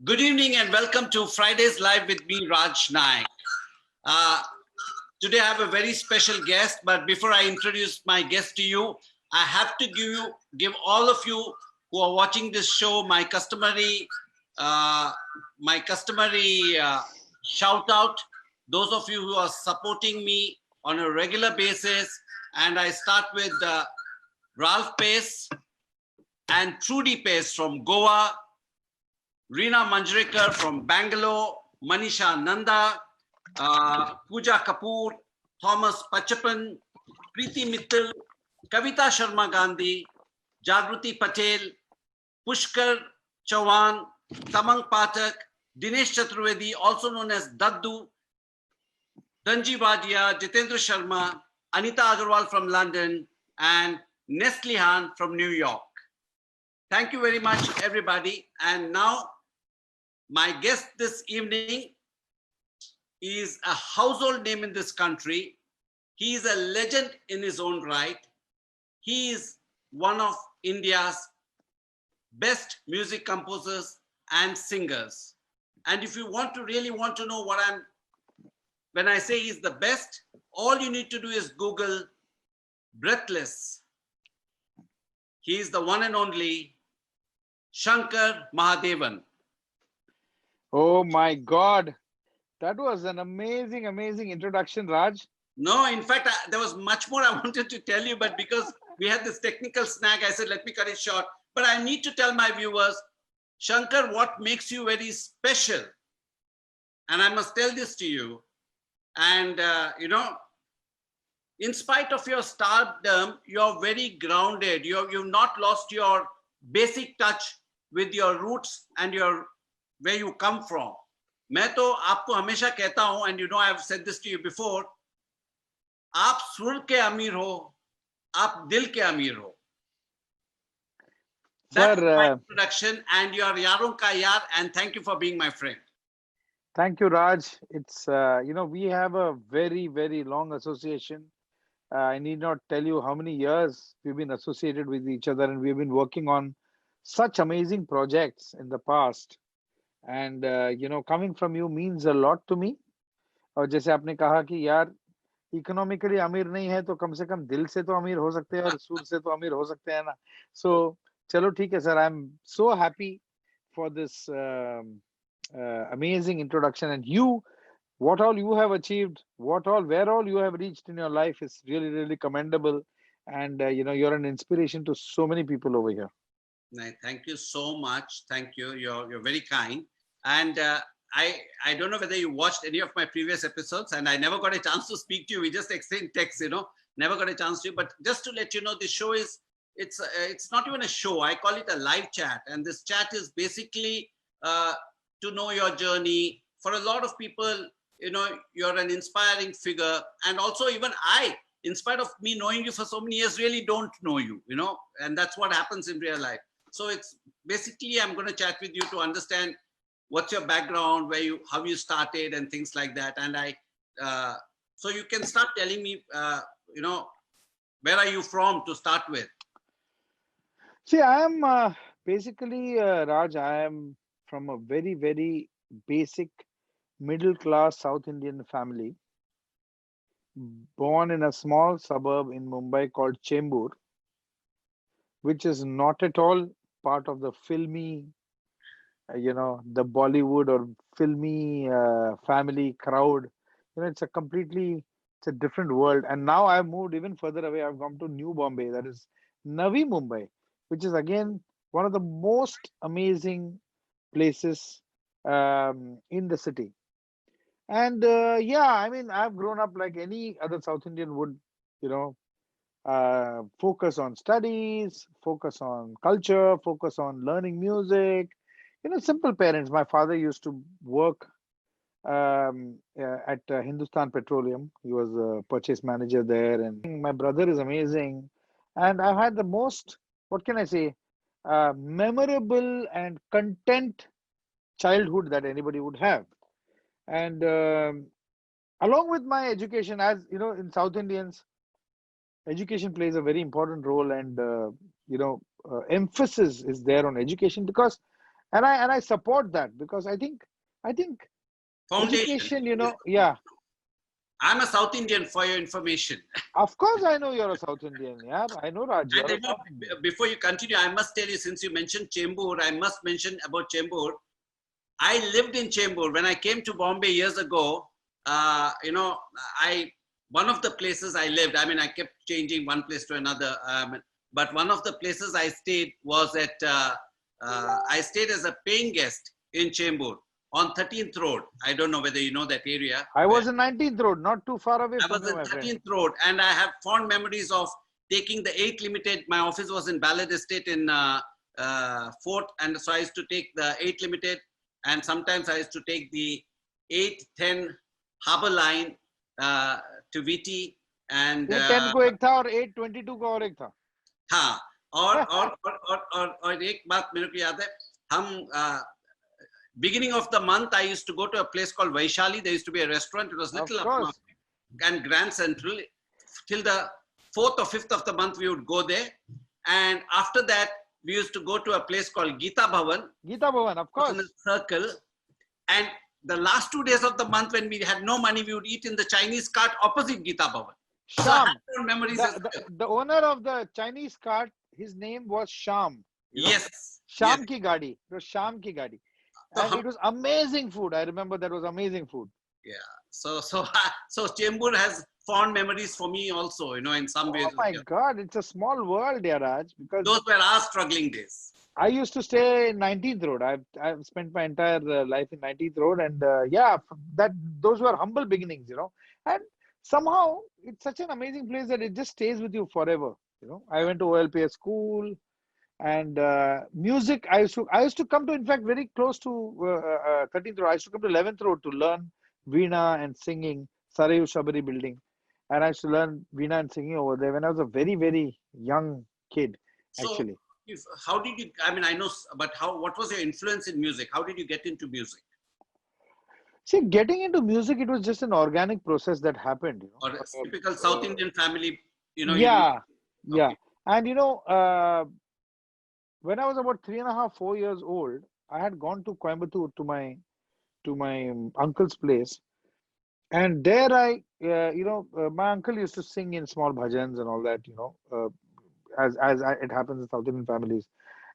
Good evening and welcome to Friday's Live with me, Raj Nayak. Uh, Today I have a very special guest, but before I introduce my guest to you, I have to give all of you who are watching this show uh, my customary shout out. Those of you who are supporting me on a regular basis, and I start with Ralph Pace and Trudy Pace from Goa, Reena Manjrekar from Bangalore, Manisha Nanda, Pooja Kapoor, Thomas Pachapan, Preeti Mittal, Kavita Sharma Gandhi, Jagruti Patel, Pushkar Chauhan, Tamang Pathak, Dinesh Chaturvedi, also known as Daddu, Dhanji Wadia, Jitendra Sharma, Anita Agarwal from London, and Nestle Han from New York. Thank you very much, everybody. And now, my guest this evening is a household name in this country. He is a legend in his own right. He is one of India's best music composers and singers. And if you really want to know when I say he's the best, all you need to do is Google Breathless. He is the one and only Shankar Mahadevan. Oh my God. That was an amazing introduction, Raj. No, in fact, there was much more I wanted to tell you, but because we had this technical snag, I said, let me cut it short. But I need to tell my viewers, Shankar, what makes you very special? And I must tell this to you. And, in spite of your stardom, you're very grounded. You've not lost your basic touch with your roots and where you come from. मैं तो आपको हमेशा कहता हूं, and I've said this to you before, आप सुर के अमीर हो, आप दिल के अमीर हो. That's my introduction, and you are Yaron ka Yar, and thank you for being my friend. Thank you, Raj. It's, we have a very long association. I need not tell you how many years we've been associated with each other, and we've been working on such amazing projects in the past. And, coming from you means a lot to me. और जैसे आपने कहा कि यार economically अमीर नहीं है तो कम से कम दिल से तो अमीर हो सकते हैं और सुर से तो अमीर हो सकते हैं ना. So चलो ठीक है sir. I'm so happy for this amazing introduction, and what all you have achieved, where all you have reached in your life is really commendable, and you're an inspiration to so many people over here. Thank you so much. Thank you. You're very kind. And I don't know whether you watched any of my previous episodes, and I never got a chance to speak to you. We just exchanged texts, never got a chance to. But just to let you know, this show it's not even a show. I call it a live chat, and this chat is basically to know your journey. For a lot of people, you're an inspiring figure, and also even I, in spite of me knowing you for so many years, really don't know you, and that's what happens in real life. So it's basically, I'm going to chat with you to understand what's your background, how you started and things like that. And so you can start telling me, where are you from to start with? See, I am basically, Raj, I am from a very basic middle class South Indian family, born in a small suburb in Mumbai called Chembur, which is not at all part of the filmy, the Bollywood or filmy family crowd. It's a different world. And now I've moved even further away. I've come to New Bombay, that is Navi Mumbai, which is again one of the most amazing places in the city. And I've grown up like any other South Indian would, focus on studies, focus on culture, focus on learning music. Simple parents. My father used to work at Hindustan Petroleum. He was a purchase manager there, and my brother is amazing. And I've had the most, what can I say, memorable and content childhood that anybody would have. And along with my education, as in South Indians, education plays a very important role, and emphasis is there on education, because And I support that because I think Foundation. education, is- yeah. I'm a South Indian for your information. Of course, I know you're a South Indian. Yeah, I know, Raj. And You're a South Indian. before you continue, I must tell you, since you mentioned Chembur, I must mention about Chembur. I lived in Chembur when I came to Bombay years ago. I one of the places I lived. I mean, I kept changing one place to another. But one of the places I stayed was at. I stayed as a paying guest in Chembur on 13th Road. I don't know whether you know that area. I Where was in 19th Road, not too far away I from was you, in my friend. 13th Road, and I have fond memories of taking the 8 Limited. My office was in Ballad Estate in Fort, and so I used to take the 8 Limited, and sometimes I used to take the 810 Harbour Line to VT, and 810 को एक था और 822 को और एक था. हाँ और एक बात मेरे को याद है हम beginning of the month I used to go to a place called Vaishali. There used to be a restaurant. It was Of little up course. north and Grand Central. Till the 4th or 5th of the month we would go there, and after that we used to go to a place called Gita Bhavan. Gita Bhavan, of Was in course. a circle, and the last 2 days of the month when we had no money, we would eat in the Chinese cart opposite Gita Bhavan. So I Sham. have no memories as well. The owner of the Chinese cart, his name was Sham. You know? Yes. Sham Yes. ki gadi. It was Sham ki gadi. So And it was amazing food. I remember that was amazing food. yeah. So Chembur has fond memories for me also. In some ways. Oh my God, it's a small world, yeah, Raj. Because Those were our struggling days. I used to stay in 19th Road. I've spent my entire life in 19th Road, and yeah, those were humble beginnings, And somehow it's such an amazing place that it just stays with you forever. I went to OLPS school, and music. I used to come to, in fact, very close to 13th Road. I used to come to 11th Road to learn veena and singing. Sarayu Shabari building, and I used to learn veena and singing over there when I was a very very young kid, So, actually. how did you? I mean, I know, but what was your influence in music? How did you get into music? See, getting into music, it was just an organic process that happened. Or a typical South Indian family, Yeah, yeah. Okay. And when I was about 3.5, 4 years old, I had gone to Coimbatore to my uncle's place, and there my uncle used to sing in small bhajans and all that, as it happens in South Indian families.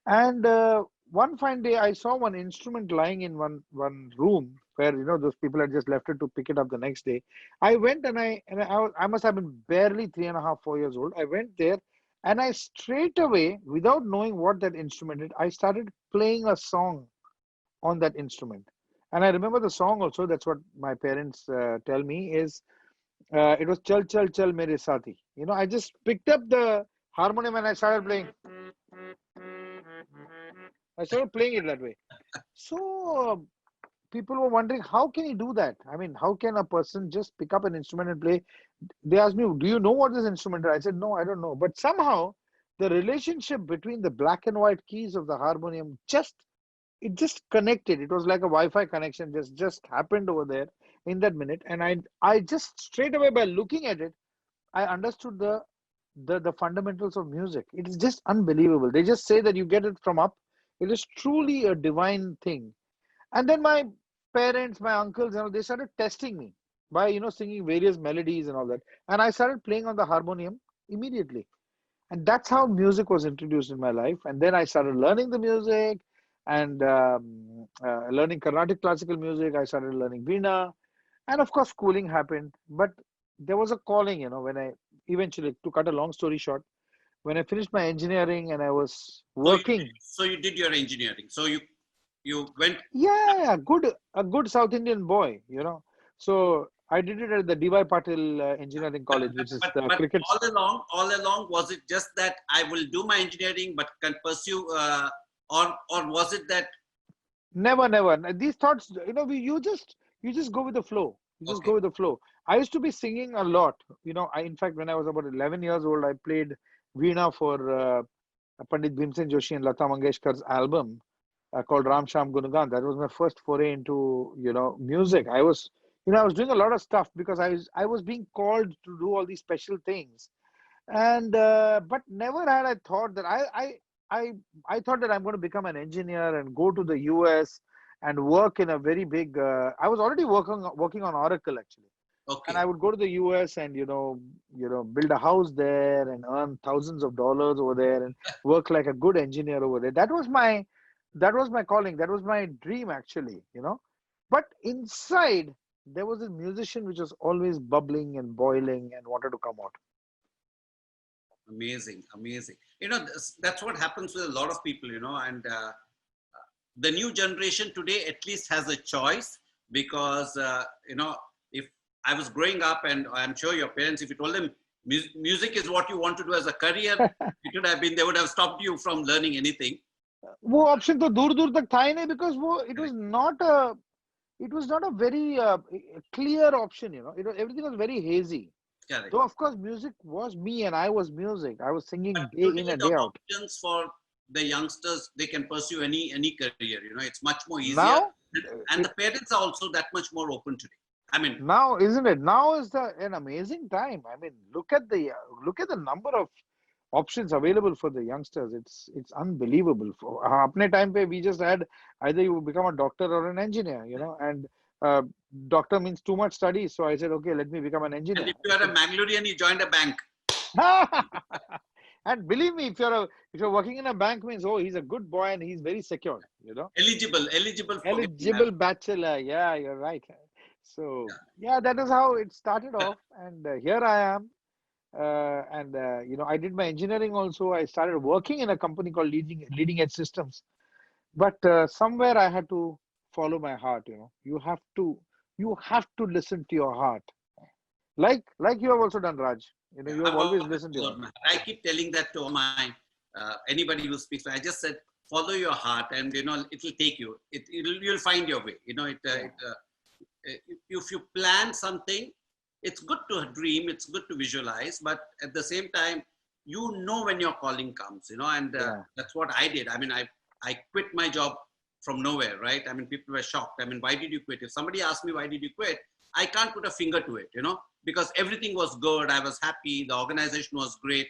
And one fine day, I saw one instrument lying in one room where those people had just left it to pick it up the next day. I went and I must have been barely 3.5, 4 years old. I went there and I straight away, without knowing what that instrument is, I started playing a song on that instrument. And I remember the song also. That's what my parents tell me is it was Chal Chal Chal Mere Saathi. I just picked up the harmonium and I started playing. I started playing it that way. So people were wondering, how can he do that? I mean, how can a person just pick up an instrument and play? They asked me, do you know what this instrument is? I said, no, I don't know. But somehow the relationship between the black and white keys of the harmonium just connected. It was like a Wi-Fi connection just happened over there in that minute. And I just straight away, by looking at it, I understood the fundamentals of music. It is just unbelievable. They just say that you get it from up. It is truly a divine thing. And then my parents, my uncles, they started testing me by, singing various melodies and all that. And I started playing on the harmonium immediately. And that's how music was introduced in my life. And then I started learning the music and learning Carnatic classical music. I started learning Veena. And of course, schooling happened. But there was a calling, when I eventually, to cut a long story short, when I finished my engineering and I was working. So you did your engineering. So you went. Yeah, a good South Indian boy, So I did it at the D.Y. Patil Engineering College, which is the But cricket. all along, was it just that I will do my engineering, but can pursue, or was it that? Never. These thoughts, you just go with the flow. You just Okay. go with the flow. I used to be singing a lot. In fact, when I was about 11 years old, I played Veena for Pandit Bhimsen Joshi and Lata Mangeshkar's album called Ram Sham Gunagan. That was my first foray into, music. I was doing a lot of stuff because I was being called to do all these special things. And but never had I thought that I I thought that I'm going to become an engineer and go to the US and work in a very big. I was already working on Oracle actually, and Okay. I would go to the US and build a house there and earn thousands of dollars over there and work like a good engineer over there. That was my calling. That was my dream actually. But inside there was a musician which was always bubbling and boiling and wanted to come out. Amazing, amazing. That's what happens with a lot of people, and the new generation today at least has a choice because, if I was growing up, and I'm sure your parents, if you told them music is what you want to do as a career, it would have been, they would have stopped you from learning anything. वो option तो दूर दूर तक था ही नहीं because वो Correct, it was not a very clear option. Everything was very hazy. correct. Though of course music was me and I was music. I was But singing day in today and the day out. options for the youngsters, they can pursue any career. It's much more easier, Now, and the parents are also that much more open today. I mean, now isn't it? Now is an amazing time. I mean, look at the number of options available for the youngsters. It's unbelievable. For अपने time पे we just had either you become a doctor or an engineer, and uh, doctor means too much study. So I said, okay, let me become an and engineer. if you are a Mangalorean, you joined a bank. And believe me, if you're working in a bank means he's a good boy and he's very secure. Eligible for getting married. Eligible bachelor. Yeah, you're right. So yeah, that is how it started off, and here I am. And I did my engineering also. I started working in a company called Leading Edge Systems. But somewhere I had to follow my heart. You have to listen to your heart. Like you have also done, Raj. Yeah, You have I've always always listened to your followed my heart. I keep telling that to my anybody who speaks. I just said, follow your heart, and it will take you. You'll find your way. yeah. If you plan something, it's good to dream. It's good to visualize, but at the same time, when your calling comes. And Yeah. that's what I did. I mean, I quit my job from nowhere, right? I mean, people were shocked. I mean, why did you quit? If somebody asked me why did you quit, I can't put a finger to it, because everything was good. I was happy. The organization was great,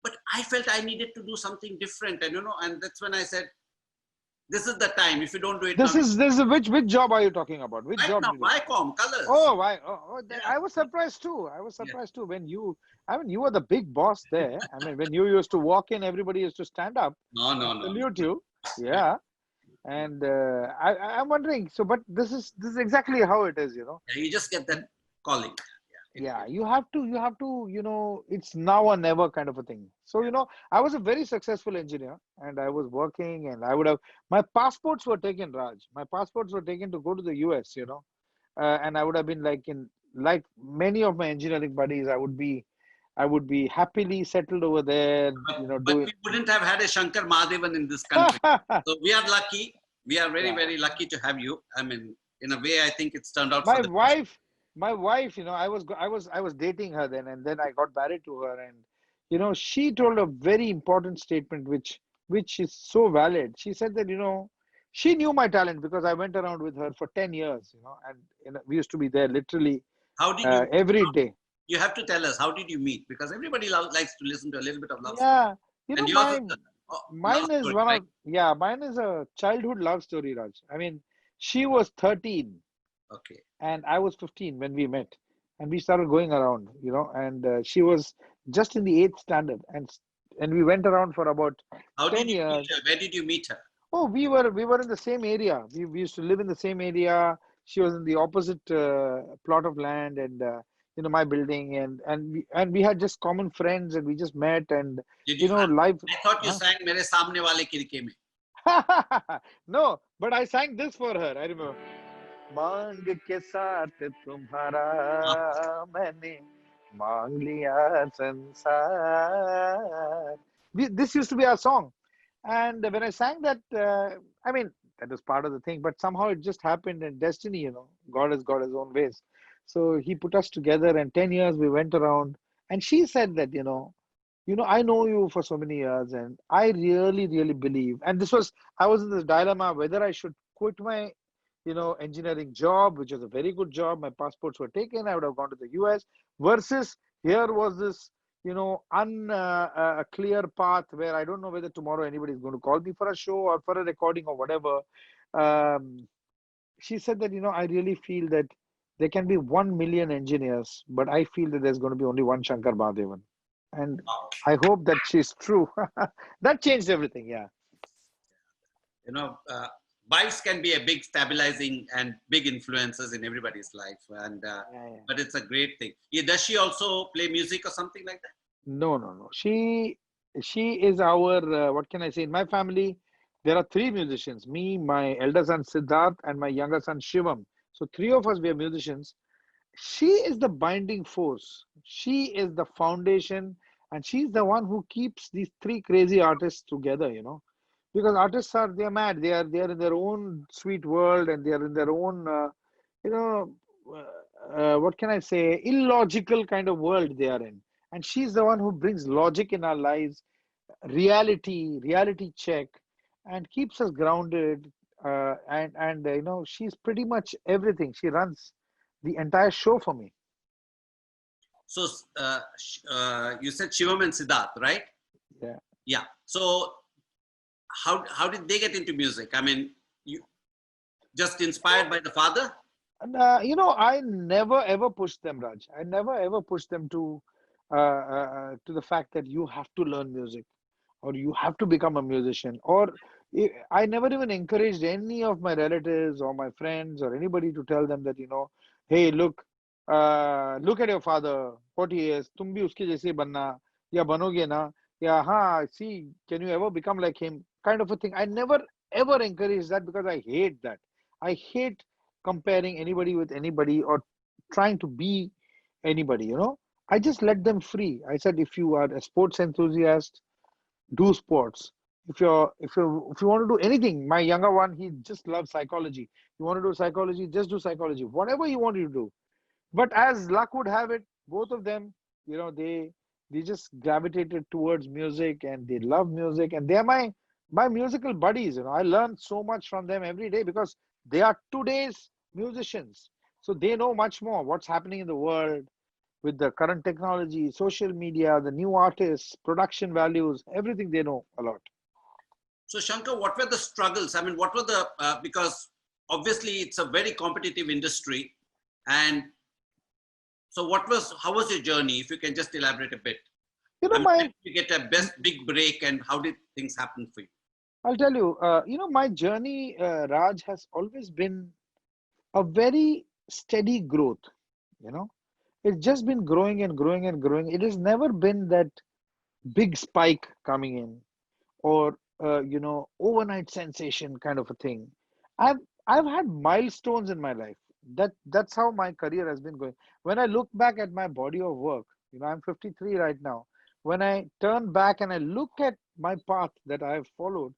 but I felt I needed to do something different. And that's when I said, this is the time. If you don't do it now, This is which job are you talking about? Which right job now, did you? Viacom, colors. Oh, why? Yeah, I was surprised too. I was yeah. surprised too when I mean, you were the big boss there. I mean, when you used to walk in, everybody used to stand up No, and no, no, no. salute you. Yeah. And I'm wondering. So, but this is exactly how it is. Yeah, you just get that calling. Yeah, Yeah, you have to, it's now or never kind of a thing. So, I was a very successful engineer and I was working and my passports were taken, Raj. My passports were taken to go to the US. And I would have been like many of my engineering buddies, I would be happily settled over there, but doing. we wouldn't have had a Shankar Mahadevan in this country. So we are lucky. We are very, Yeah. very lucky to have you. I mean, in a way, I think it's turned out for My the best. wife, my wife, I was dating her then, and then I got married to her, and she told a very important statement, which is so valid. She said that she knew my talent because I went around with her for 10 years, and we used to be there literally How did you meet? every day. You have to tell us, how did you meet? Because everybody likes to listen to a little bit of love story. Yeah, And yours is my a love mine is story, one right? of yeah, mine is a childhood love story, Raj. I mean, she was 13 Okay. and I was 15 when we met, and we started going around, and she was just in the eighth standard, and we went around for about How did 10 you meet years. her? Where did you meet her? Oh, we were in the same area. We used to live in the same area. She was in the opposite plot of land, and my building, and we had just common friends, and we just met, and Did you? life. I thought you Huh? sang "Mere Samne Wale Kirke Mein." No, but I sang this for her. I remember. मांग के साथ तुम्हारा मैंने मांग लिया संसार. This used to be our song, and when I sang that, I mean that was part of the thing, but somehow it just happened in destiny. God has got His own ways, so He put us together, and 10 years we went around, and she said that I know you for so many years, and I really, really believe. And I was in this dilemma whether I should quit my, engineering job, which was a very good job. My passports were taken. I would have gone to the US, versus here was this, a clear path where I don't know whether tomorrow anybody is going to call me for a show or for a recording or whatever. Um, she said that, I really feel that there can be 1 million engineers, but I feel that there's going to be only one Shankar Mahadevan. And Wow. I hope that she's true. That changed everything. Yeah. You know, bikes can be a big stabilizing and big influences in everybody's life, and Yeah, yeah. but it's a great thing. Yeah, does she also play music or something like that? No, no, no. She is our what can I say? In my family, there are three musicians: me, my elder son Siddharth, and my younger son Shivam. So three of us we are musicians. She is the binding force. She is the foundation, and she's the one who keeps these three crazy artists together. Because artists they're mad. They are in their own sweet world, and they are in their own you know what can I say, illogical kind of world they are in. And she's the one who brings logic in our lives, reality check, and keeps us grounded. And she's pretty much everything. She runs the entire show for me. So you said Shivam and Siddharth, right? Yeah. Yeah. So how did they get into music? I mean, you just inspired by the father? And, I never ever pushed them, Raj. I never ever pushed them to the fact that you have to learn music or you have to become a musician. Or I never even encouraged any of my relatives or my friends or anybody to tell them that, hey, look at your father, what he is. तुम भी उसके जैसे बनना या बनोगे ना या हाँ, see, can you ever become like him? Kind of a thing. I never ever encourage that because I hate that. I hate comparing anybody with anybody or trying to be anybody. I just let them free. I said, if you are a sports enthusiast, do sports. If you want to do anything, my younger one, he just loves psychology. You want to do psychology, just do psychology. Whatever you want to do. But as luck would have it, both of them, they just gravitated towards music and they love music and they are my musical buddies. I learn so much from them every day because they are today's musicians. So they know much more what's happening in the world with the current technology, social media, the new artists, production values, everything they know a lot. So Shankar, what were the struggles? I mean, what were the because obviously it's a very competitive industry, and so how was your journey? If you can just elaborate a bit. You I know, mean, when my, did you get a best big break, and how did things happen for you? I'll tell you, my journey, Raj, has always been a very steady growth. You know, it's just been growing and growing and growing. It has never been that big spike coming in or overnight sensation kind of a thing. I've had milestones in my life. That's how my career has been going. When I look back at my body of work, I'm 53 right now. When I turn back and I look at my path that I have followed,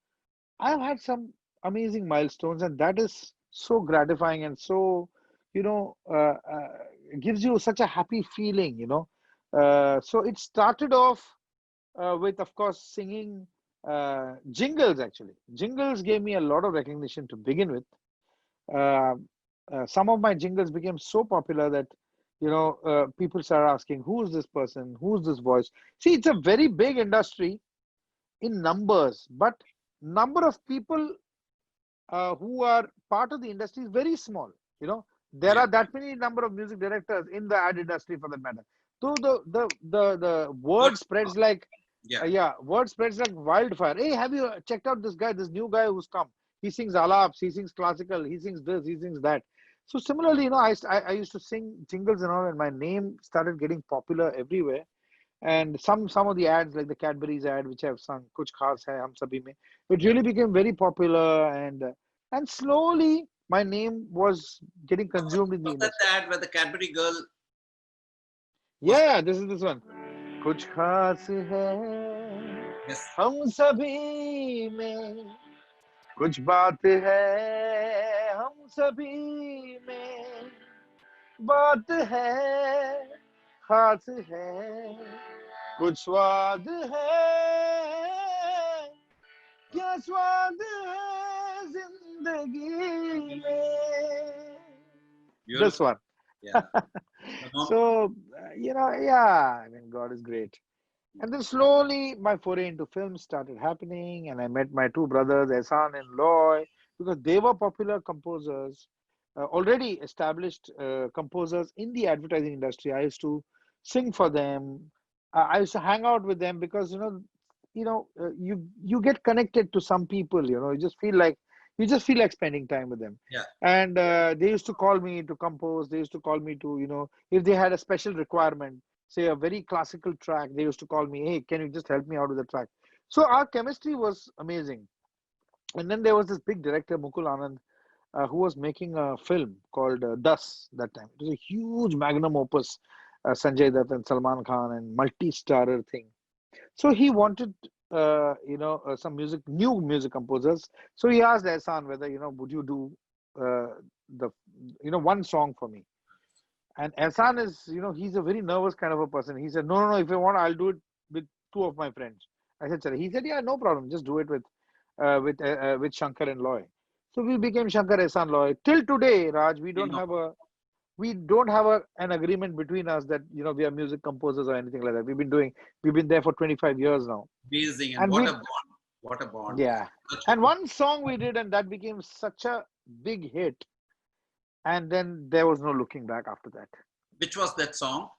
I've had some amazing milestones, and that is so gratifying and so, you know, uh, uh, gives you such a happy feeling. So it started off with, of course, singing jingles, actually. Jingles gave me a lot of recognition to begin with. Uh, some of my jingles became so popular that, people started asking, who's this person? Who's this voice? See, it's a very big industry in numbers, but number of people who are part of the industry is very small. There Yeah. are that many number of music directors in the ad industry for that matter. So the But word spreads like yeah. yeah, word spreads like wildfire. Hey, have you checked out this guy, this new guy who's come? He sings alaps, he sings classical, he sings this, he sings that. So similarly, I used to sing jingles and all, and my name started getting popular everywhere. And some of the ads, like the Cadbury's ad, which I've sung, "Kuch Khas Hai Hum Sabhi Mein," it Yeah. really became very popular, and slowly my name was getting consumed in the Was that the industry. ad where the Cadbury girl was? Yeah, this one. कुछ खास है Yes. हम सभी में कुछ बात है हम सभी में बात है खास है कुछ स्वाद है क्या स्वाद है जिंदगी में. This Beautiful. one. Yeah. The So, yeah, I mean, God is great. And then slowly my foray into films started happening, and I met my two brothers, Ehsan and Loy, because they were popular composers, already established composers in the advertising industry. I used to sing for them. I used to hang out with them because you get connected to some people. You just feel like spending time with them. Yeah. And they used to call me to compose. They used to call me to if they had a special requirement, say a very classical track, they used to call me, hey, can you just help me out with the track? So our chemistry was amazing. And then there was this big director, Mukul Anand, who was making a film called Das that time. It was a huge magnum opus, Sanjay Dutt and Salman Khan and multi-starrer thing. So he wanted, some new music composers. So he asked Ehsan whether, would you do the, one song for me? And Ehsan is, he's a very nervous kind of a person. He said, no, no, no, if you want, I'll do it with two of my friends. I said, sir. He said, yeah, no problem. Just do it with Shankar and Loy. So we became Shankar, Ehsan, Loy. Till today, Raj, we You don't know, have an agreement between us that, we are music composers or anything like that. We've been there for 25 years now. amazing. And And what we, a bond. What a bond. yeah. Such a And good. one song we did, and that became such a big hit. And then there was no looking back after that. Which was that song?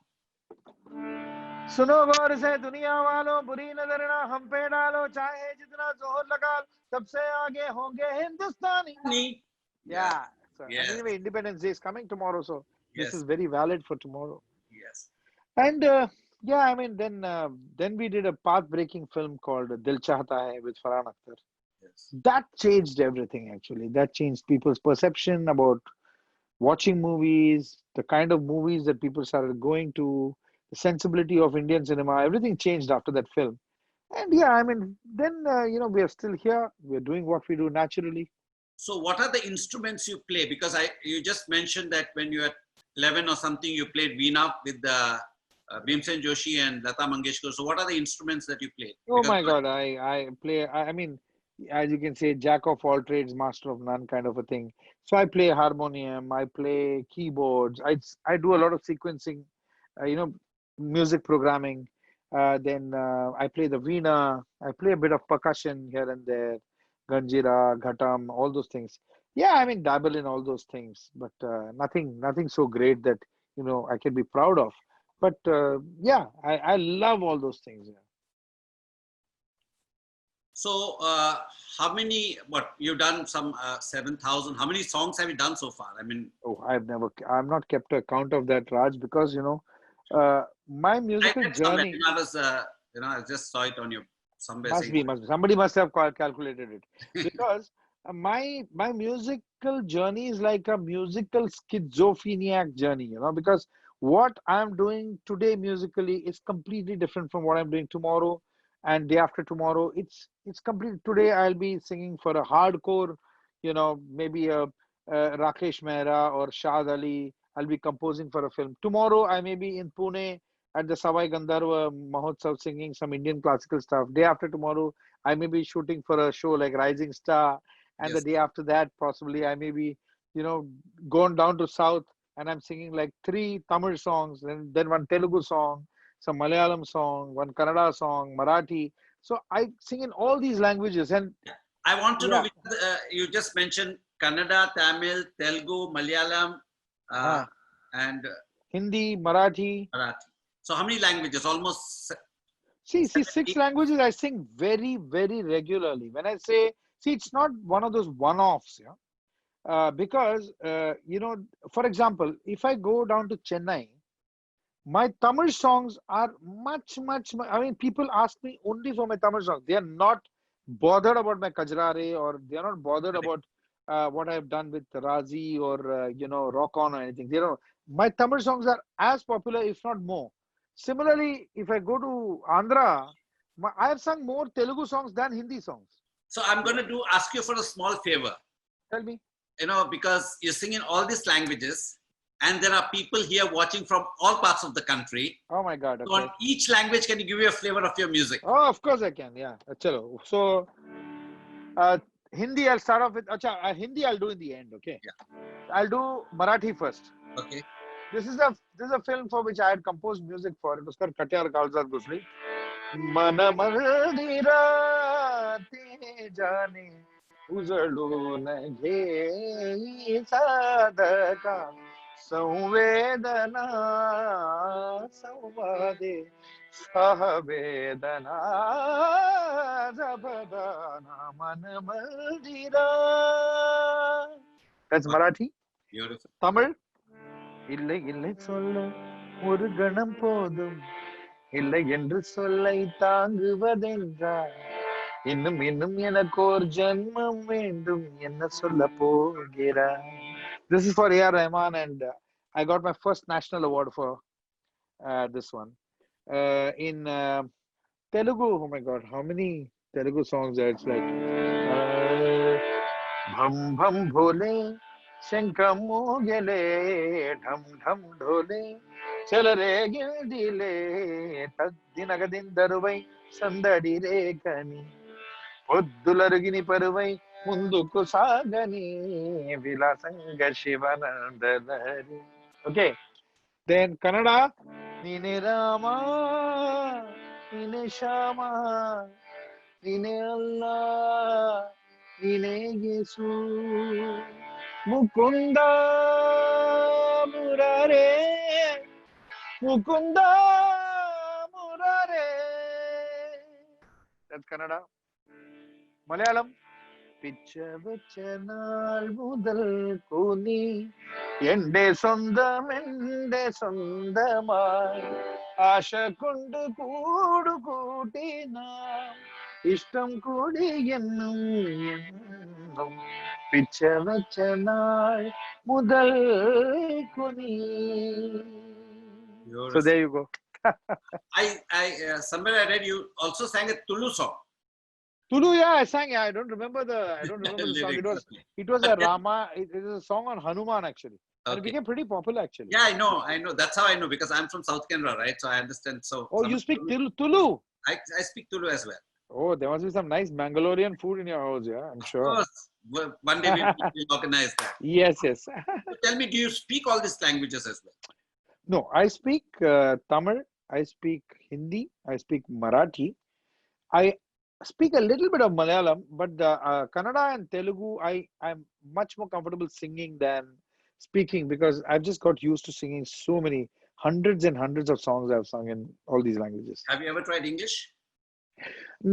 सुनो गौर से दुनिया वालों बुरी नजर ना हम पे डालो चाहे जितना जोर लगा सबसे आगे होंगे हिंदुस्तानी. Me. Yeah. Yeah. So, and Yes. anyway, Independence Day is coming tomorrow, so this is Yes. very valid for tomorrow. Yes. And yeah, I mean, then we did a path-breaking film called Dil Chahta Hai with Farhan Akhtar. Yes. That changed everything actually. That changed people's perception about watching movies, the kind of movies that people started going to, the sensibility of Indian cinema. Everything changed after that film. And yeah, I mean, then we are still here. We're doing what we do naturally. So, what are the instruments you play? Because you just mentioned that when you were 11 or something, you played veena with the Bhimsen Joshi and Lata Mangeshkar. So, what are the instruments that you played? Oh Because my God, I play. I mean, as you can say, jack of all trades, master of none, kind of a thing. So I play harmonium, I play keyboards, I do a lot of sequencing, you know, music programming. Then I play the veena. I play a bit of percussion here and there, ganjira, ghatam, all those things. Yeah, I mean, dabble in all those things, but nothing so great that I can be proud of. But yeah, I love all those things. Yeah. so, how many? What you've done? Some 7,000. How many songs have you done so far? I mean, Oh, I've not kept a count of that, Raj, because my I musical read somewhere. journey I was, I just saw it on your somewhere saying. must be somebody must have calculated it because my musical journey is like a musical schizophrenic journey, because what I'm doing today musically is completely different from what I'm doing tomorrow and day after tomorrow. It's complete. Today I'll be singing for a hardcore, maybe a Rakesh Mehra or Shad Ali. I'll be composing for a film. Tomorrow I may be in Pune at the Savai Gandharva Mahotsav singing some Indian classical stuff. Day after tomorrow, I may be shooting for a show like Rising Star. And the Yes. day after that, possibly I may be, you know, going down to South and I'm singing like three Tamil songs, then one Telugu song, some Malayalam song, one Kannada song, Marathi. So I sing in all these languages. And I want to know yeah, which, you just mentioned Kannada, Tamil, Telugu, Malayalam, uh, uh, and Hindi, Marathi. Marathi. So how many languages? Almost See, 70. six languages I sing very, very regularly. When I say, see, it's not one of those one-offs, yeah. Because for example, if I go down to Chennai, my Tamil songs are much. I mean, people ask me only for my Tamil songs. They are not bothered about my Kajrare, or they are not bothered Correct. about what I've done with Razi or Rock On or anything. They don't. My Tamil songs are as popular, if not more. Similarly, if I go to Andhra, I have sung more Telugu songs than Hindi songs. So I'm going to ask you for a small favor. Tell me. Because you sing in all these languages, and there are people here watching from all parts of the country. Oh my God. So on Okay. each language, can you give me a flavor of your music? Oh, of course I can. Yeah. Chalo. So, uh, Hindi, I'll start off with. Acha, Hindi, I'll do in the end. Okay. Yeah. I'll do Marathi first. Okay. This is a film for which I had composed music for. It was called Katyar Kalzar Gusli. मन मंदिरा ते जाने उजळून घे साधका संवेदना संवादे सहवेदना जबदाना मन मंदिरा. That's Marathi. Beautiful. Tamil. இல்லை இல்லை சொல்ல ஒரு கணம் போதும், இல்லை என்று சொல்லை தாங்குவதென்றால் இன்னும் இன்னும் எனக்கு ஒரு ஜென்மம் வேண்டும், என்ன சொல்ல போகிறாய். This is for A.R. Rahman, and I got my first national award for this one. In Telugu, oh my God, how many Telugu songs are? It's like भम भम भोले शंखम मोगले ढम ढम ढोले चल रे गिल्दिले తద్దినగదిందరువై సందడి రేఖని పొద్దులరుగిని పరువై ముందుకు సాగని విలాసంగ శివనందనరి. Okay, then Kannada. నీనే రామ నీనే శ్యామ నీనే అల్లా నీనే యేసు Mukunda మురారే Mukunda మురారే. That's Kannada. Malayalam. പിച്ച വെച്ച നാൾ മുതൽ കൂനി എന്റെ സ്വന്തം എന്റെ സ്വന്തമായി ആശ കൊണ്ട് കൂടുകൂട്ടി നാം ഇഷ്ടം കൂടി എന്നും എന്നും പിച്ച വെച്ച നാൾ മുതൽ കുനി. So there you go. Somewhere I read you also sang a Tulu song. Tulu, yeah, I sang. Yeah, I don't remember the song. It was a Rama. It is a song on Hanuman actually, and it became pretty popular actually. Yeah, I know. That's how I know, because I'm from South Canara, right? So I understand. So. Oh, you speak Tulu? I speak Tulu as well. Oh, there must be some nice Mangalorean food in your house, yeah, I'm sure. Of course. Well, one day we'll organize that. Yes, yes. So tell me, do you speak all these languages as well? No, I speak Tamil, I speak Hindi, I speak Marathi, I speak a little bit of Malayalam, but the Kannada and Telugu, I'm much more comfortable singing than speaking, because I've just got used to singing so many hundreds and hundreds of songs I've sung in all these languages. Have you ever tried English?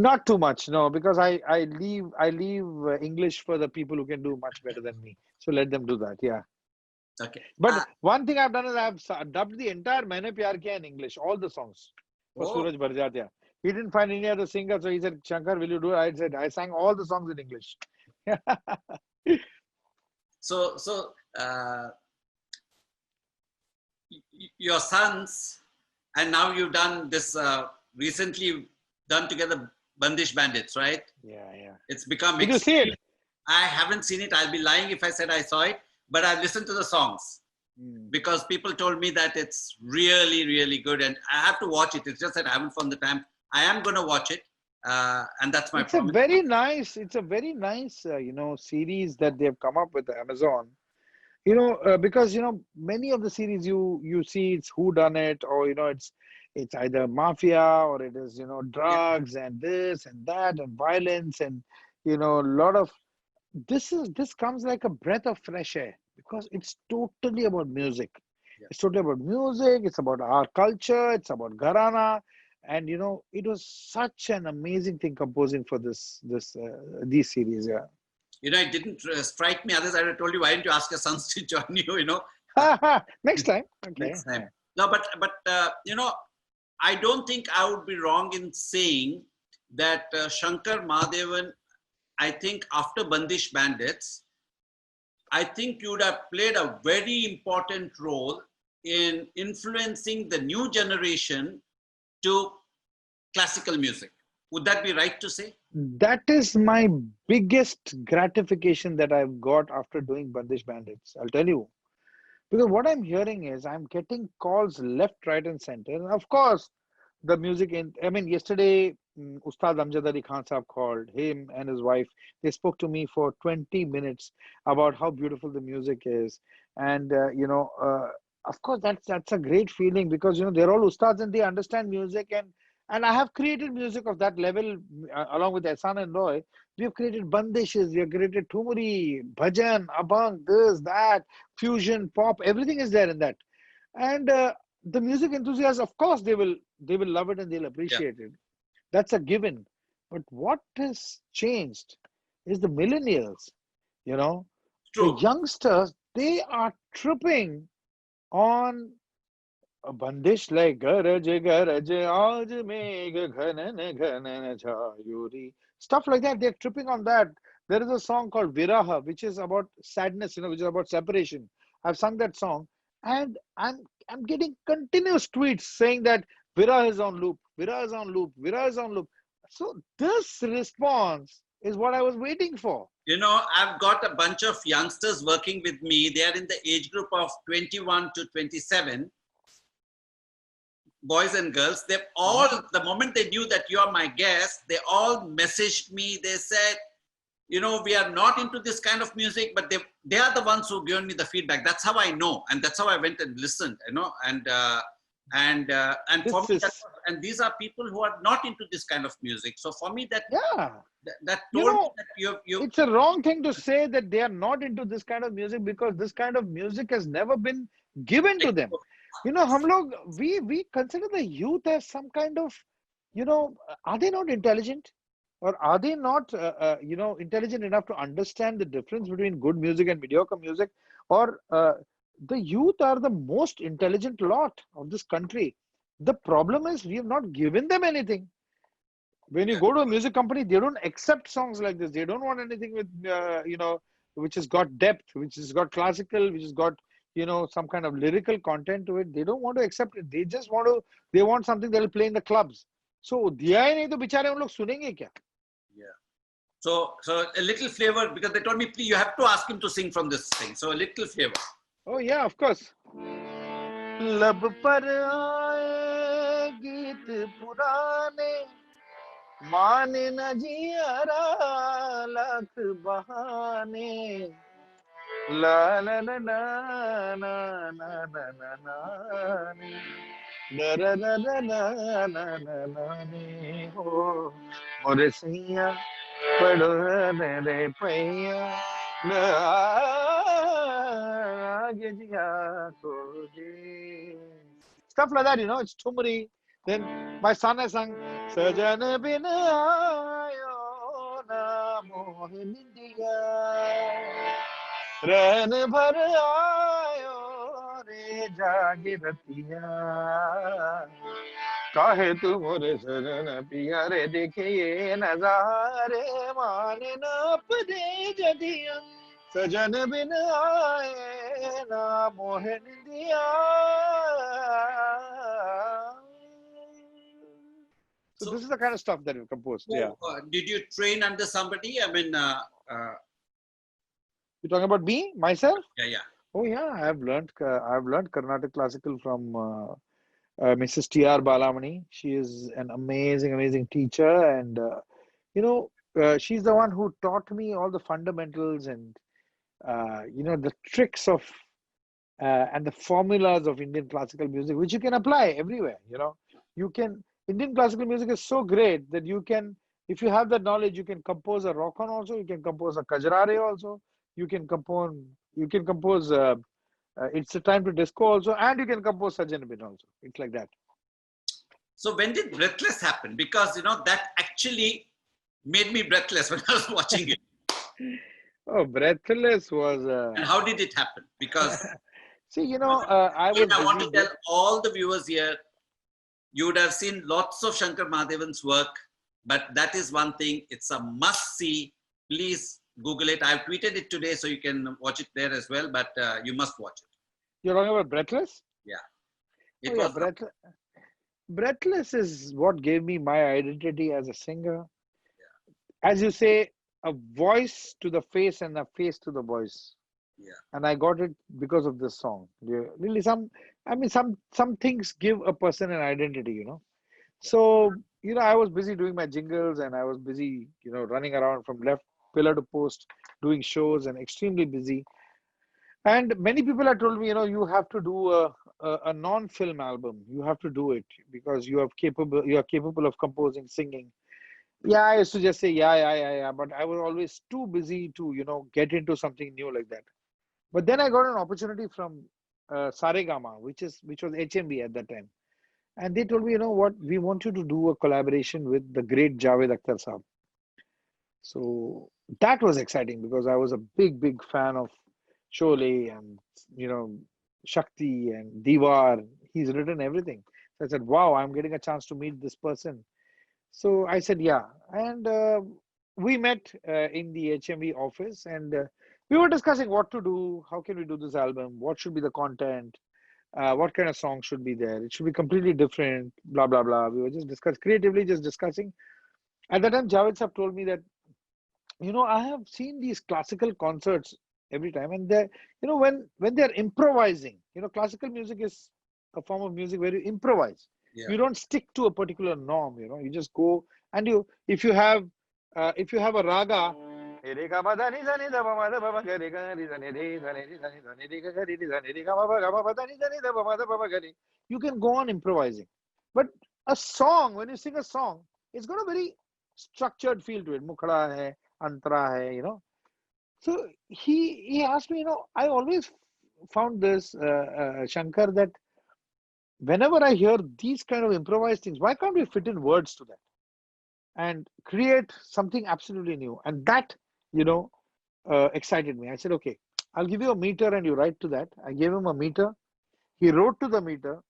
Not too much, no, because I leave English for the people who can do much better than me. So let them do that, yeah. Okay. But one thing I've done is I've dubbed the entire Maine Pyar Kiya in English, all the songs for Suraj Barjat. Yeah. He didn't find any other singer, so he said, Shankar, will you do it? I said, I sang all the songs in English. So your sons, and now you've done this recently done together Bandish Bandits, right? Yeah. It's become. Did you see it? I haven't seen it. I'll be lying if I said I saw it, but I've listened to the songs because people told me that it's really, really good, and I have to watch it. It's just that I haven't found the time. I am going to watch it, and that's my promise. It's a very nice, series that they've come up with Amazon. Because many of the series you see, it's whodunit, or it's either mafia, or it is drugs and this and that and violence, and a lot of this comes like a breath of fresh air, because it's totally about music. It's totally about music. It's about our culture. It's about Gharana. And it was such an amazing thing composing for these series. Yeah. It didn't strike me. Others, I would have told you, why didn't you ask your sons to join you? Next time. Okay. Next time. No, but I don't think I would be wrong in saying that Shankar Mahadevan, I think after Bandish Bandits, I think you would have played a very important role in influencing the new generation to classical music. Would that be right to say? That is my biggest gratification that I've got after doing Bandish Bandits. I'll tell you. Because what I'm hearing is I'm getting calls left, right, and center. And of course, the music yesterday, Ustad Amjad Ali Khan Sahab called him and his wife. They spoke to me for 20 minutes about how beautiful the music is. And, of course, that's a great feeling, because, they're all Ustads and they understand music. And And I have created music of that level along with Ehsan and Roy. We have created bandishes, we have created thumuri, bhajan, abang, this, that, fusion, pop, everything is there in that. And the music enthusiasts, of course, they will love it and they'll Yeah, appreciate it. That's a given. But what has changed is the millennials, you know, the true. youngsters, they are tripping on a bandish like garaj garaj aaj megh ghanan ghanan chayuri. Stuff like that. They're tripping on that. There is a song called Viraha, which is about sadness, which is about separation. I've sung that song, and I'm getting continuous tweets saying that Viraha is on loop, Viraha is on loop, Viraha is on loop. So this response is what I was waiting for. I've got a bunch of youngsters working with me. They are in the age group of 21 to 27, boys and girls. They've all, the moment they knew that you are my guest, they all messaged me. They said, we are not into this kind of music, but they are the ones who given me the feedback. That's how I know, and that's how I went and listened. And for This me, is and these are people who are not into this kind of music. So for me, yeah. that You told me know, that you it's a wrong thing to say that they are not into this kind of music because this kind of music has never been given to them. हम लोग we consider the youth as some kind of, are they not intelligent? Or are they not, intelligent enough to understand the difference between good music and mediocre music? Or the youth are the most intelligent lot of this country. The problem is we have not given them anything. When you yeah. go to a music company, they don't accept songs like this. They don't want anything with, which has got depth, which has got classical, which has got, some kind of lyrical content to it. They don't want to accept it. They want something they'll play in the clubs. So, दिया ही नहीं तो बेचारे उन लोग सुनेंगे क्या? Yeah. So a little flavor, because they told me, please, you have to ask him to sing from this thing. So a little flavor. Oh yeah, of course. लब पर आए गीत पुराने माने न जियारा लाख बहाने ला ला ला ला ना ना ना ना ना नी ला ला ला ला ला ना ना ना नी हो मोरे सैया पड़ो रे पैया ना आगे जिया को दे. Stuff like that, it's tumri. Then my son has sung Sajan bin aayo na mohin diya Ran bhar aayo re jaagi ratiya काहे तू मोरे शरण पिया रे देखिए नजारे माने ना अपने जदिया सजन बिन आए ना मोहन दिया. So So, this is the kind of stuff that we've composed. Yeah. did you train under somebody? I mean, You're talking about me, myself? yeah. Oh yeah, I've learned Carnatic classical from Mrs. T.R. Balamani. She is an amazing, amazing teacher, and she's the one who taught me all the fundamentals and the tricks of and the formulas of Indian classical music, which you can apply everywhere. You can Indian classical music is so great that you can, if you have that knowledge, you can compose a rock-on also, you can compose a kajrare also, you can compose It's a Time to Disco also, and you can compose Sajan Bin also. It's like that. So when did Breathless happen? Because that actually made me breathless when I was watching it. Oh, Breathless was. And how did it happen? Because See, I was I want busy. to tell all the viewers here, you would have seen lots of Shankar Mahadevan's work, but that is one thing. It's a must-see. Please Google it. I've tweeted it today, so you can watch it there as well. But you must watch it. You're talking about Breathless? Yeah, Oh, it yeah, was. Breathless is what gave me my identity as a singer. As you say, a voice to the face and a face to the voice. Yeah. And I got it because of this song. Really, some things give a person an identity. So, I was busy doing my jingles and I was busy, running around from left pillar to post, doing shows and extremely busy. And many people have told me, you have to do a non-film album. You have to do it because you are capable of composing, singing. Yeah, I used to just say yeah, yeah, yeah, yeah, but I was always too busy to, get into something new like that. But then I got an opportunity from Saregama, which was HMB at that time, and they told me, you know what, we want you to do a collaboration with the great Javed Akhtar Saab. So that was exciting because I was a big fan of Sholay and you know Shakti and Diwar. He's written everything. So I said, wow, I'm getting a chance to meet this person. So I said, yeah. And we met in the HMV office and we were discussing what to do, how can we do this album, what should be the content, what kind of song should be there. It should be completely different, blah, blah, blah. We were just creatively just discussing. At that time, Javed Sahab told me that, I have seen these classical concerts every time, and they, when they're improvising, classical music is a form of music where you improvise. Yeah. You don't stick to a particular norm. You just go and if you have a raga. You can go on improvising, but a song, when you sing a song, it's got a very structured feel to it. Mukhada hai, antara hai, So he asked me, I always found this, Shankar, that whenever I hear these kind of improvised things, why can't we fit in words to that and create something absolutely new? And that, you know, excited me. I said, okay, I'll give you a meter and you write to that. I gave him a meter. He wrote to the meter,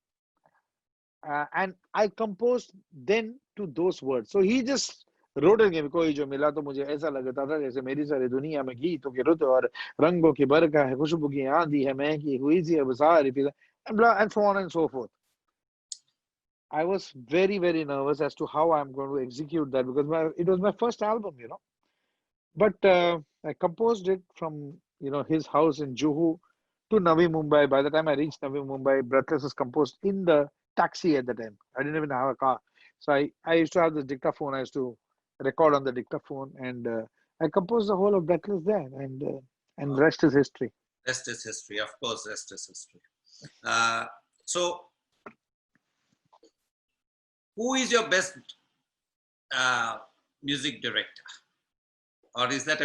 and I composed then to those words. So he just wrote it again. कोई जो मिला तो मुझे ऐसा लगता था जैसे मेरी सारी दुनिया में गीतों की रुत और रंगों की बरखा है खुशबू की आंधी है महकी हुई सी अब सारी फिजा and so on and so forth. I was very nervous as to how I'm going to execute that because it was my first album. But I composed it from his house in Juhu to Navi Mumbai. By the time I reached Navi Mumbai, Breathless was composed in the taxi at the time. I didn't even have a car. So I used to have this dictaphone. I used to record on the dictaphone and I composed the whole of Breathless there and rest is history. Rest is history, of course, rest is history. So, who is your best music director? Or is that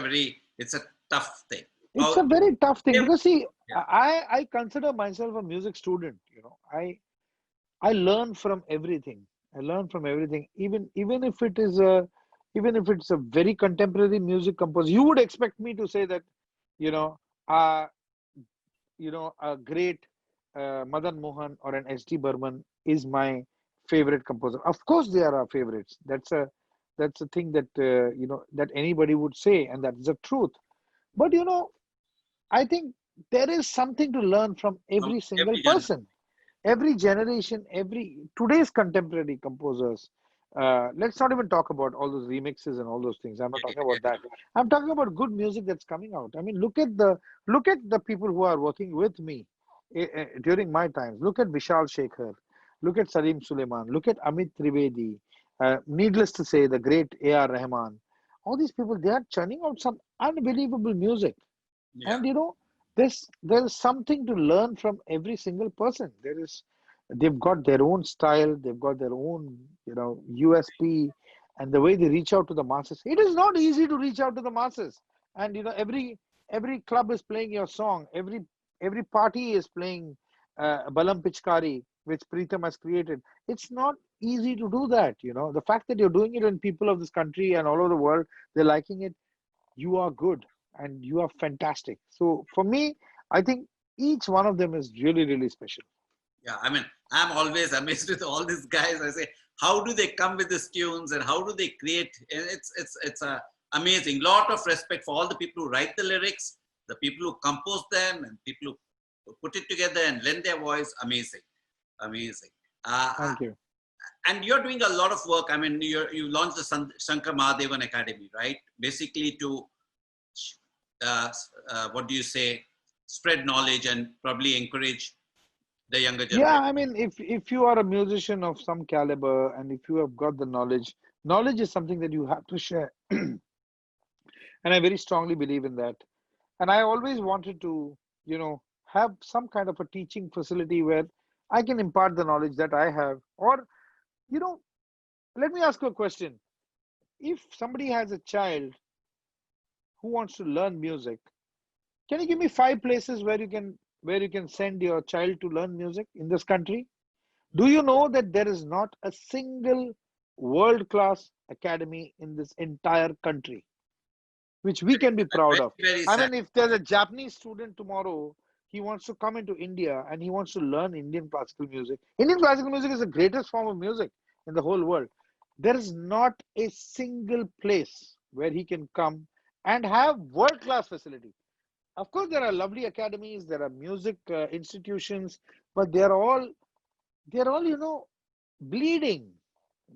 it's a tough thing? It's a very tough thing because see, I consider myself a music student. I learn from everything. I learn from everything, even if it's a very contemporary music composer. You would expect me to say that, you know, uh, a great Madan Mohan or an S.D. Burman is my favorite composer. Of course, they are our favorites. That's a thing that that anybody would say, and that is the truth. But I think there is something to learn from every single Every generation. person, every generation, every today's contemporary composers. Let's not even talk about all those remixes and all those things. I'm not talking about that. I'm talking about good music that's coming out. I mean, look at the people who are working with me during my times. Look at Vishal Shekhar. Look at Salim Suleiman. Look at Amit Trivedi. Needless to say, the great A.R. Rahman. All these people, they are churning out some unbelievable music. Yeah. And there's something to learn from every single person. They've got their own style, they've got their own, USP, and the way they reach out to the masses. It is not easy to reach out to the masses. And every club is playing your song, every party is playing Balam Pichkari, which Preetham has created. It's not easy to do that. The fact that you're doing it and people of this country and all over the world, they're liking it, you are good and you are fantastic. So for me, I think each one of them is really special. Yeah, I mean, I'm always amazed with all these guys. I say, how do they come with these tunes and how do they create? And it's a amazing. Lot of respect for all the people who write the lyrics, the people who compose them, and people who put it together and lend their voice. Amazing, amazing. Thank you. And you're doing a lot of work. I mean, you launched the Shankar Mahadevan Academy, right? Basically to what do you say? Spread knowledge and probably encourage the younger Yeah, generation. I mean, if you are a musician of some caliber and if you have got the knowledge is something that you have to share. And I very strongly believe in that. And I always wanted to, have some kind of a teaching facility where I can impart the knowledge that I have. Or, you know, let me ask you a question. If somebody has a child who wants to learn music, can you give me 5 places where you can send your child to learn music in this country? Do you know that there is not a single world class academy in this entire country, which we can be proud Very, of? very I sad. mean, if there's a Japanese student tomorrow, he wants to come into India and he wants to learn Indian classical music. Indian classical music is the greatest form of music in the whole world. There is not a single place where he can come and have world class facility. Of course, there are lovely academies, there are music institutions, but they're all bleeding.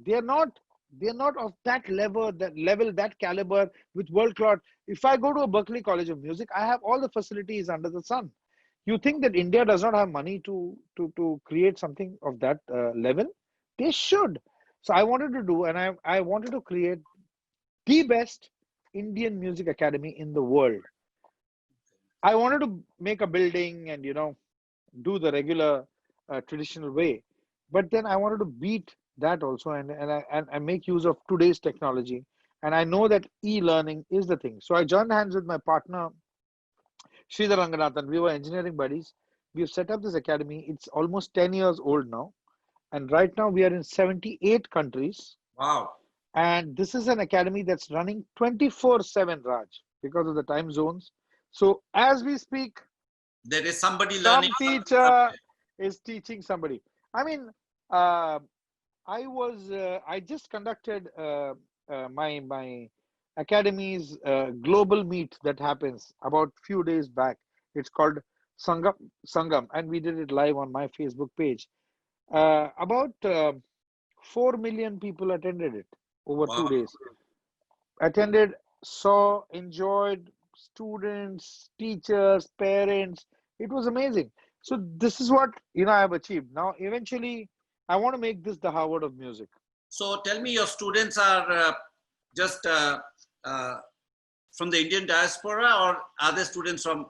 They're not they're not of that level, that caliber with world class. If I go to a Berkeley College of Music, I have all the facilities under the sun. You think that India does not have money to create something of that level? They should. So I wanted to do, and I wanted to create the best Indian music academy in the world. I wanted to make a building and do the regular traditional way. But then I wanted to beat that also, and make use of today's technology. And I know that e-learning is the thing. So I joined hands with my partner, Sridhar Ranganathan. We were engineering buddies. We've set up this academy. It's almost 10 years old now. And right now we are in 78 countries. Wow. And this is an academy that's running 24/7, Raj, because of the time zones. So as we speak, There is somebody learning some something teacher somewhere. is teaching somebody. I mean, uh, I just conducted my academy's global meet that happens about few days back. It's called Sangam, and we did it live on my Facebook page. About 4 million people attended it over Wow. 2 days. Attended, saw, enjoyed, students, teachers, parents. It was amazing. So this is what I've achieved. Now, eventually, I want to make this the Harvard of music. So tell me, your students are just uh, from the Indian diaspora, or are they students from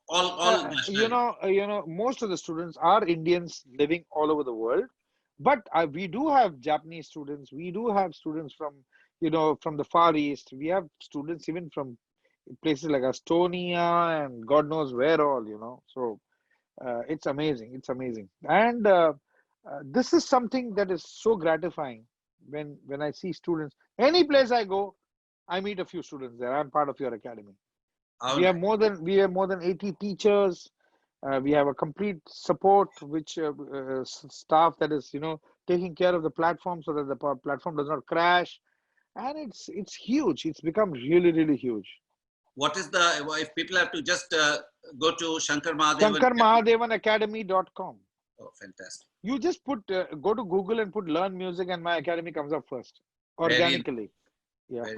all nationalities? Most of the students are Indians living all over the world, but we do have Japanese students. We do have students from the Far East. We have students even from places like Estonia and God knows where all. So it's amazing. It's amazing. And this is something that is so gratifying when I see students. Any place I go, I meet a few students there. I'm part of your academy. How We have more than 80 teachers. We have a complete support, which staff that is taking care of the platform so that the platform does not crash. And it's huge. It's become really, really huge. what is the, if people have to just go to Shankar Mahadevan? ShankarMahadevanacademy.com. Oh, fantastic. You just go to Google and put learn music, and my academy comes up first Very, organically. Yeah. very.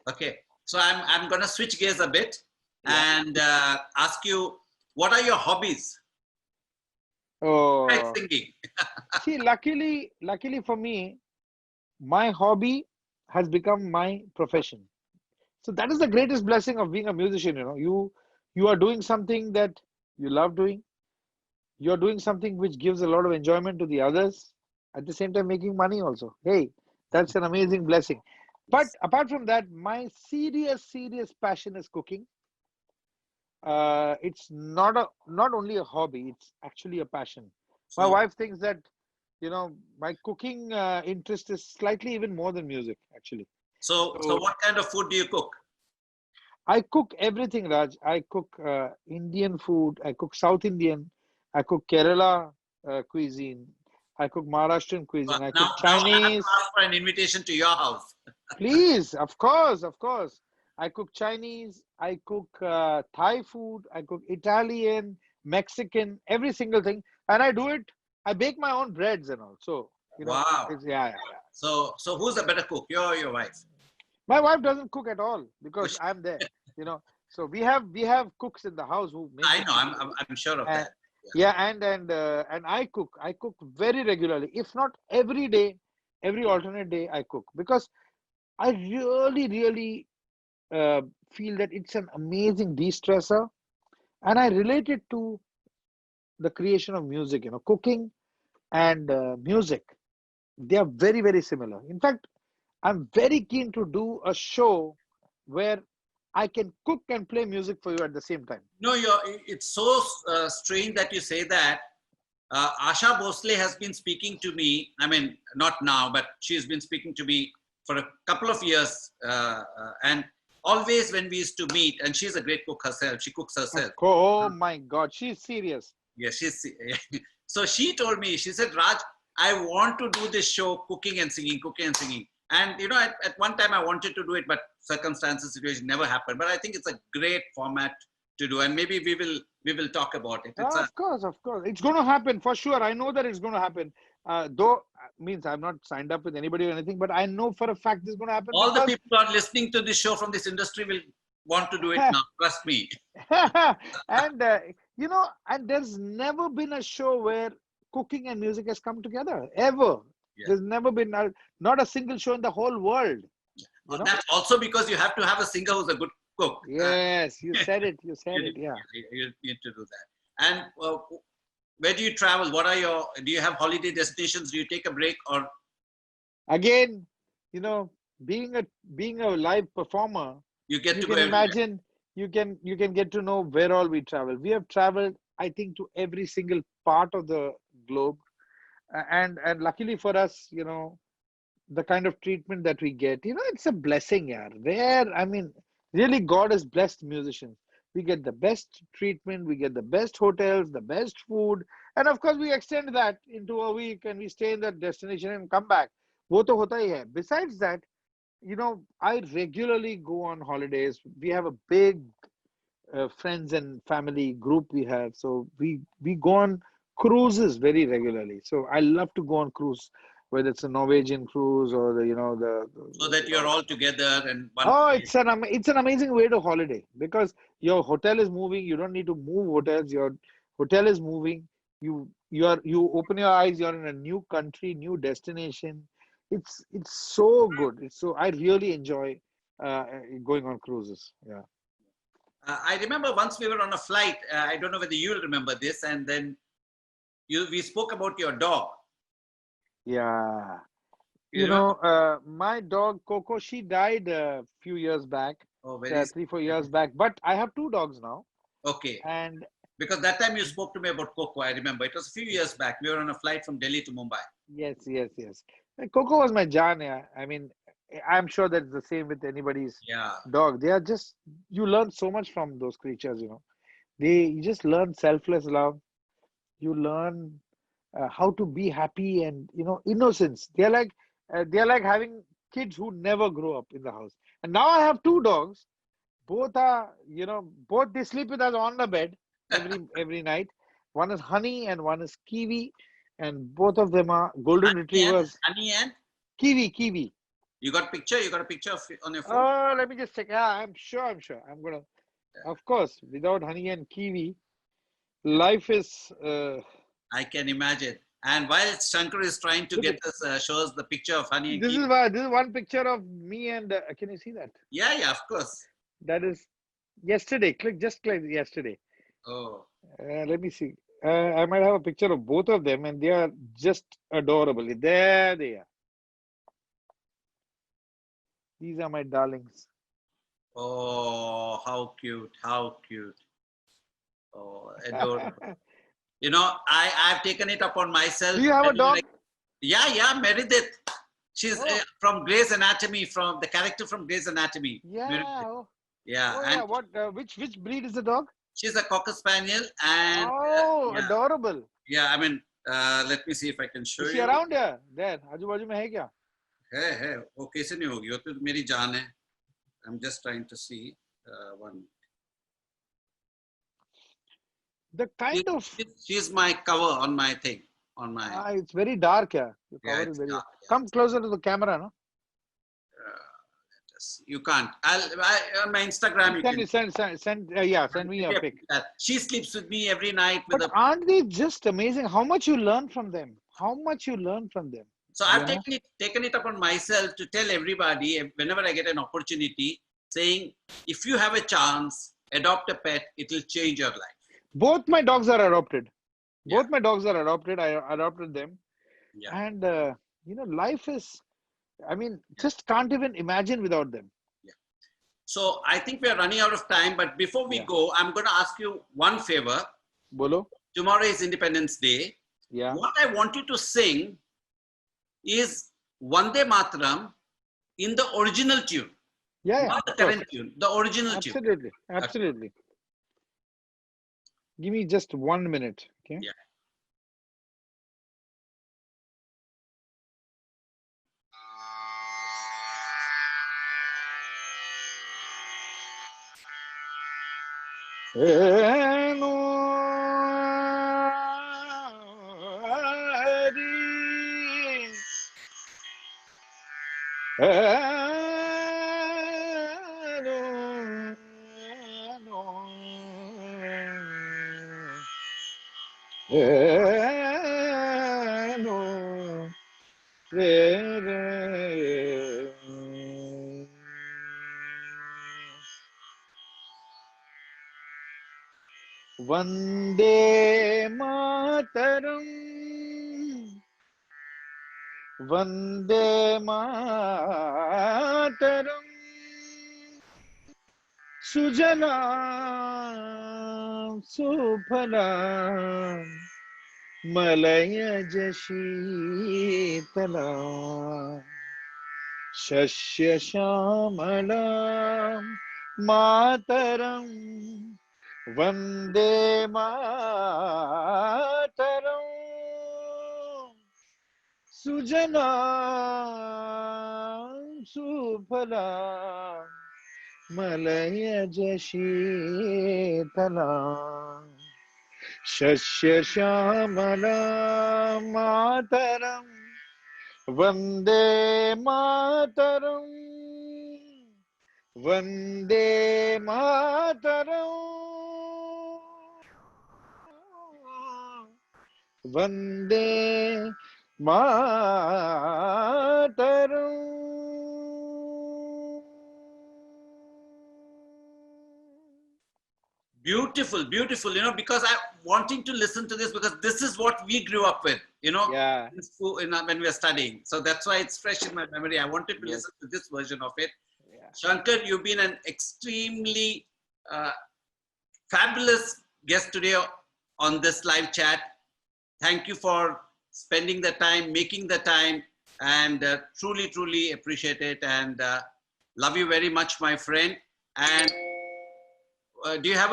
Okay. So I'm going to switch gears a bit Yeah. and ask you, what are your hobbies? Besides Oh, singing. see, luckily for me, my hobby has become my profession. So that is the greatest blessing of being a musician. You are doing something that you love doing. You're doing something which gives a lot of enjoyment to the others, at the same time making money also. Hey, that's an amazing blessing. But Yes. apart from that, my serious passion is cooking. It's not only a hobby, it's actually a passion. My So, wife thinks that my cooking interest is slightly even more than music, actually. so So what kind of food do you cook? I cook everything, Raj. I cook Indian food. I cook South Indian. I cook Kerala cuisine. I cook Maharashtrian cuisine. I Now, cook now I have to Chinese. ask for an invitation to your house. Please, of course, of course. I cook Chinese. I cook Thai food. I cook Italian, Mexican, every single thing. And I do it. I bake my own breads and all. So, Wow. it's yeah, yeah, yeah. So who's the better cook? You or your wife? My wife doesn't cook at all Oh, because I'm there, you know. So we have cooks in the house who make I the know. food. I'm sure of And that. Yeah. yeah, and I cook. I cook very regularly, if not every day, every alternate day I cook because I really uh, feel that it's an amazing de-stressor, and I relate it to the creation of music. Cooking and music, they are very, very similar. In fact, I'm very keen to do a show where I can cook and play music for you at the same time. No, it's so strange that you say that. Asha Bhosle has been speaking to me. I mean, not now, but she's been speaking to me for a couple of years. And always when we used to meet, and she's a great cook herself. She cooks herself. Oh my God, she's serious. Yes, she's. So she told me, she said, Raj, I want to do this show, cooking and singing, cooking and singing. And at one time I wanted to do it, but circumstances, situation never happened. But I think it's a great format to do, and maybe we will talk about it. Of course, it's going to happen for sure. I know that it's going to happen. Though means I'm not signed up with anybody or anything, but I know for a fact this is going to happen. All the people who are listening to this show from this industry will want to do it now. Trust me. And and there's never been a show where cooking and music has come together ever. Yeah. There's never been not a single show in the whole world. Well, that's also because you have to have a singer who's a good cook. Yes, you said it. You said it. Yeah. You need to do that. And where do you travel? Do you have holiday destinations? Do you take a break or? Again, being a live performer, you can imagine. You can get to know where all we travel. We have traveled, I think, to every single part of the globe, and luckily for us, the kind of treatment that we get, it's a blessing, yeah. Really, God has blessed musicians. We get the best treatment, we get the best hotels, the best food, and of course, we extend that into a week and we stay in that destination and come back. Wo to hota hi hai. Besides that, I regularly go on holidays. We have a big friends and family group we have, so we go on cruises very regularly. So I love to go on cruise, whether it's a Norwegian cruise or so that you're all together and it's an amazing way to holiday, because your hotel is moving. You don't need to move hotels. Your hotel is moving. You open your eyes. You're in a new country, new destination. It's so good. I really enjoy going on cruises. Yeah. I remember once we were on a flight. I don't know whether you'll remember this, and then we spoke about your dog. Yeah. My dog Coco, she died a few years back. Oh, 3-4 years back. But I have 2 dogs now. Okay. And because that time you spoke to me about Coco, I remember. It was a few years back. We were on a flight from Delhi to Mumbai. Yes. And Coco was my Jaan. Yeah. I'm sure that's the same with anybody's dog. They are just, you learn so much from those creatures, You just learn selfless love. You learn how to be happy and, innocence. They're like having kids who never grow up in the house. And now I have 2 dogs. Both are, both they sleep with us on the bed every night. One is Honey and one is Kiwi. And both of them are golden retrievers. Honey and? Kiwi. You got a picture? You got a picture on your phone? Oh, let me just check. Yeah, I'm sure. I'm going to, of course, without Honey and Kiwi, life is... I can imagine. And while Shankar is trying to get us, show us the picture of Honey and Kiwi. This is one picture of me and, can you see that? Yeah, of course. That is yesterday. Click yesterday. Oh. Let me see. I might have a picture of both of them, and they are just adorable. There they are. These are my darlings. Oh, how cute. Oh, adorable. I've taken it upon myself. Do you have a dog? Yeah, Meredith. She's from Grey's Anatomy, from the character from Grey's Anatomy. Yeah. Yeah. What? Which breed is the dog? She's a Cocker Spaniel. And adorable. Yeah, let me see if I can show you. Is she around here? There. Aju baju mein hai kya? है वो कैसे नहीं होगी वो तो मेरी जान है. I'm just trying to see one. The kind of she's my cover on my thing on my. It's very dark, yeah. The cover is very dark. Come closer to the camera, no? You can't. On my Instagram. Send me a pic. She sleeps with me every night. Aren't they just amazing? How much you learn from them? So I've taken it upon myself to tell everybody whenever I get an opportunity, saying if you have a chance, adopt a pet. It will change your life. Both my dogs are adopted. Yeah. Both my dogs are adopted. I adopted them. Yeah. And, life is, I mean, Yeah. just can't even imagine without them. Yeah. So I think we are running out of time, but before we Yeah. go, I'm going to ask you one favor. Bolo? Tomorrow is Independence Day. Yeah. What I want you to sing is Vande Mataram in the original tune, Yeah, not the of course. current tune, the original tune. Absolutely. Okay. Absolutely. Give me just 1 minute. Okay. Yeah. Eno Hari. Eno re re. Vande Mataram, Vande Mataram, Sujalam Suphalam, Malaya Shitalam, Shashya Shamalam, Mataram. Vande Mataram, Sujana Suphala, Malaya Jashitala, Shashya Shamala Mataram, Vande Mataram, Vande Mataram. Vande Mataram. Beautiful, beautiful, because I'm wanting to listen to this because this is what we grew up with, Yeah. in school, when we were studying. So that's why it's fresh in my memory. I wanted to Yes. listen to this version of it. Yeah. Shankar, you've been an extremely fabulous guest today on this live chat. Thank you for spending the time, making the time, and truly, truly appreciate it. And love you very much, my friend. And do you have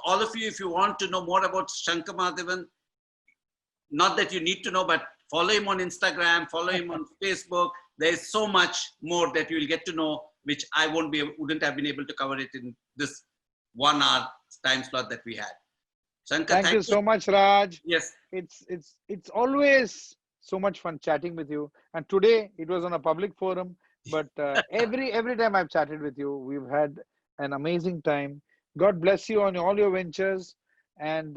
all of you, if you want to know more about Shankar Mahadevan, not that you need to know, but follow him on Instagram, follow him on Facebook. There's so much more that you'll get to know, which I wouldn't have been able to cover it in this 1 hour time slot that we had. Shankar, Thank you so much, Raj. Yes. It's always so much fun chatting with you. And today it was on a public forum, but every time I've chatted with you, we've had an amazing time. God bless you on all your ventures, and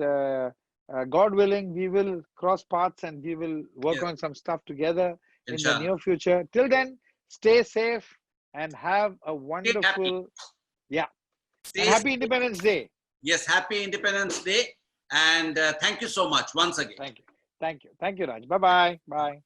God willing, we will cross paths and we will work Yes. on some stuff together in the Inshallah. near future. Till then, stay safe and have a Stay happy. wonderful, and Stay happy safe. Independence Day. Yes, happy Independence Day. And thank you so much once again. Thank you. Thank you. Thank you, Raj. Bye-bye. Bye.